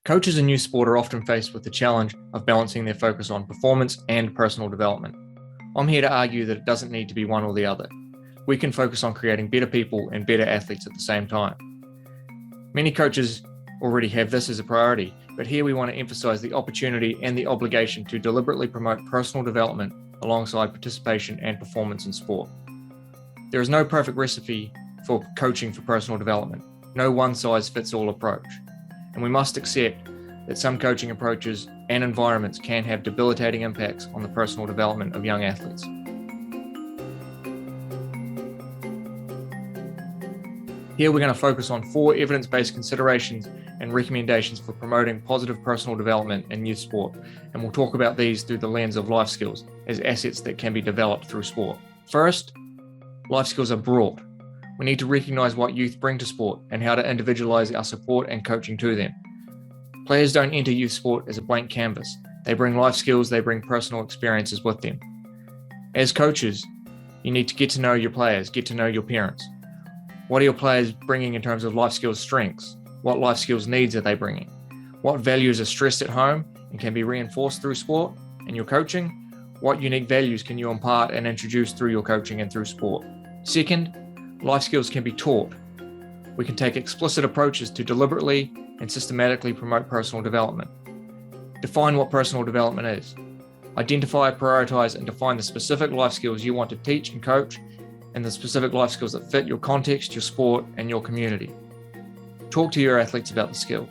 Coaches in youth sport are often faced with the challenge of balancing their focus on performance and personal development. I'm here to argue that it doesn't need to be one or the other. We can focus on creating better people and better athletes at the same time. Many coaches already have this as a priority, but here we want to emphasize the opportunity and the obligation to deliberately promote personal development alongside participation and performance in sport. There is no perfect recipe for coaching for personal development, no one-size-fits-all approach. And we must accept that some coaching approaches and environments can have debilitating impacts on the personal development of young athletes. Here we're going to focus on 4 evidence-based considerations and recommendations for promoting positive personal development in youth sport, and we'll talk about these through the lens of life skills as assets that can be developed through sport. First, life skills are broad. We need to recognize what youth bring to sport and how to individualize our support and coaching to them. Players don't enter youth sport as a blank canvas. They bring life skills, they bring personal experiences with them. As coaches, you need to get to know your players, get to know your parents. What are your players bringing in terms of life skills strengths? What life skills needs are they bringing? What values are stressed at home and can be reinforced through sport and your coaching? What unique values can you impart and introduce through your coaching and through sport? Second, life skills can be taught. We can take explicit approaches to deliberately and systematically promote personal development. Define what personal development is. Identify, prioritize, and define the specific life skills you want to teach and coach, and the specific life skills that fit your context, your sport, and your community. Talk to your athletes about the skill.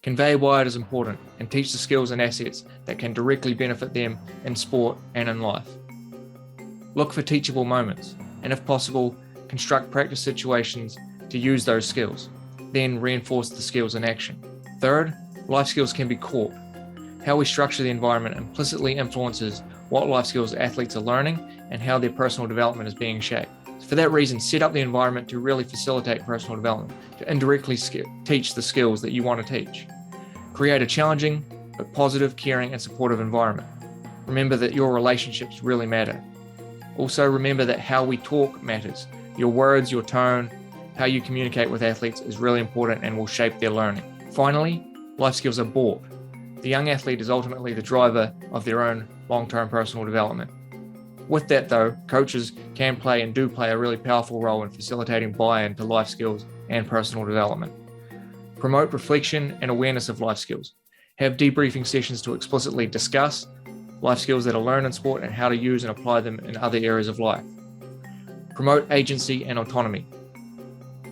Convey why it is important, and teach the skills and assets that can directly benefit them in sport and in life. Look for teachable moments, and if possible, construct practice situations to use those skills, then reinforce the skills in action. Third, life skills can be caught. How we structure the environment implicitly influences what life skills athletes are learning and how their personal development is being shaped. For that reason, set up the environment to really facilitate personal development, to indirectly teach the skills that you want to teach. Create a challenging but positive, caring, and supportive environment. Remember that your relationships really matter. Also remember that how we talk matters. Your words, your tone, how you communicate with athletes is really important and will shape their learning. Finally, life skills are bought. The young athlete is ultimately the driver of their own long-term personal development. With that though, coaches can play and do play a really powerful role in facilitating buy-in to life skills and personal development. Promote reflection and awareness of life skills. Have debriefing sessions to explicitly discuss life skills that are learned in sport and how to use and apply them in other areas of life. Promote agency and autonomy.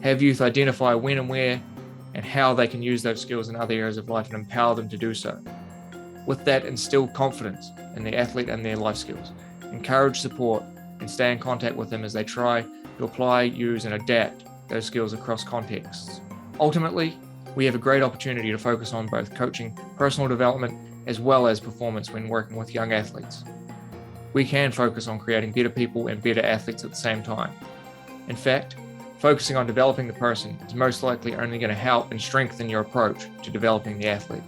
Have youth identify when and where and how they can use those skills in other areas of life and empower them to do so. With that, instill confidence in the athlete and their life skills. Encourage support and stay in contact with them as they try to apply, use, and adapt those skills across contexts. Ultimately, we have a great opportunity to focus on both coaching, personal development, as well as performance when working with young athletes. We can focus on creating better people and better athletes at the same time. In fact, focusing on developing the person is most likely only going to help and strengthen your approach to developing the athlete.